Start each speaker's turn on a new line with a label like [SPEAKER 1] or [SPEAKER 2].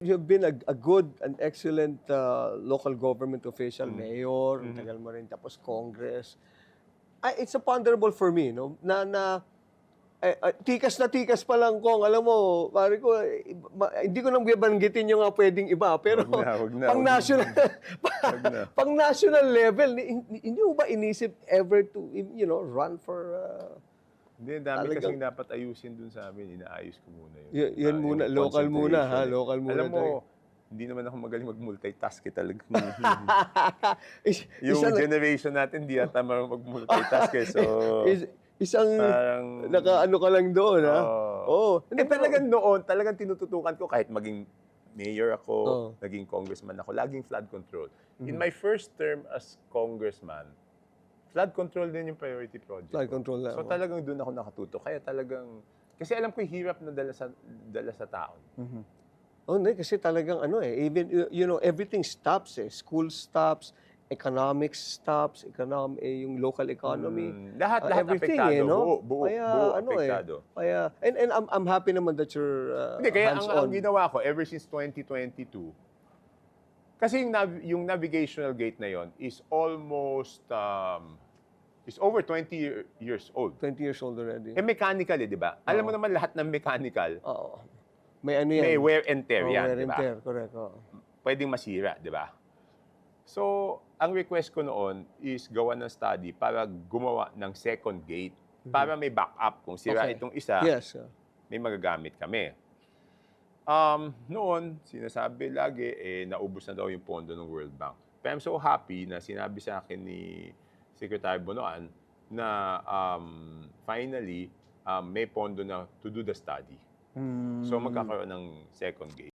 [SPEAKER 1] You've been a good and excellent local government official, mayor,
[SPEAKER 2] Mhm.
[SPEAKER 1] tagal mo rin, tapos Congress. It's a ponderable for me, no? Tikas pa lang kung, alam mo, pare ko, hindi ko nang bibanggitin yung pwedeng iba, pero
[SPEAKER 2] Wag na,
[SPEAKER 1] pang
[SPEAKER 2] wag na.
[SPEAKER 1] national,
[SPEAKER 2] Wag na.
[SPEAKER 1] pang national level, hindi mo ba inisip ever to, run for,
[SPEAKER 2] Hindi, ang dami
[SPEAKER 1] talagang,
[SPEAKER 2] kasing dapat ayusin dun sa amin. Inaayos ko muna yun.
[SPEAKER 1] yan muna,
[SPEAKER 2] Yung
[SPEAKER 1] local muna, ha?
[SPEAKER 2] concentration eh.
[SPEAKER 1] Local muna.
[SPEAKER 2] Alam mo, hindi naman ako magaling mag-multitask eh talaga. Yung
[SPEAKER 1] Isa na-
[SPEAKER 2] generation natin, hindi yata marunong mag-multitask eh. So,
[SPEAKER 1] isang
[SPEAKER 2] parang...
[SPEAKER 1] nakaano ka lang doon, ha? Oo.
[SPEAKER 2] Eh talagang noon, talagang tinututukan ko kahit maging mayor ako,
[SPEAKER 1] Oo.
[SPEAKER 2] naging congressman ako, laging flood control. In my first term as congressman, flood control din yung priority project.
[SPEAKER 1] Flood control lang,
[SPEAKER 2] So
[SPEAKER 1] oo.
[SPEAKER 2] talagang doon ako nakatuto. Kaya talagang, kasi alam ko yung hirap na dala sa tao.
[SPEAKER 1] Oh, hindi, kasi talagang even, everything stops eh. School stops, economics stops, yung local economy.
[SPEAKER 2] Lahat
[SPEAKER 1] Everything
[SPEAKER 2] apektado.
[SPEAKER 1] no?
[SPEAKER 2] Buo apektado.
[SPEAKER 1] Kaya, and I'm happy naman that you're
[SPEAKER 2] Hindi, kaya ang
[SPEAKER 1] hands-on.
[SPEAKER 2] ginawa ko ever since 2022, kasi yung navigational gate na yon is almost, is over 20 years old.
[SPEAKER 1] 20 years old already.
[SPEAKER 2] Eh, mechanical di ba? Alam mo naman lahat ng mechanical,
[SPEAKER 1] Oo. May ano yan.
[SPEAKER 2] may wear and tear
[SPEAKER 1] Oh,
[SPEAKER 2] yan,
[SPEAKER 1] wear
[SPEAKER 2] di
[SPEAKER 1] and
[SPEAKER 2] ba?
[SPEAKER 1] tear, correct. Oo.
[SPEAKER 2] Pwedeng masira, di ba? So, ang request ko noon is gawa ng study para gumawa ng second gate para may backup. Kung sira
[SPEAKER 1] Okay.
[SPEAKER 2] itong isa,
[SPEAKER 1] Yes.
[SPEAKER 2] may magagamit kami. Noon, sinasabi lagi, naubos na daw yung pondo ng World Bank. But I'm so happy na sinabi sa akin ni Secretary Bonoan na finally, may pondo na to do the study. So, magkakaroon ng second gate.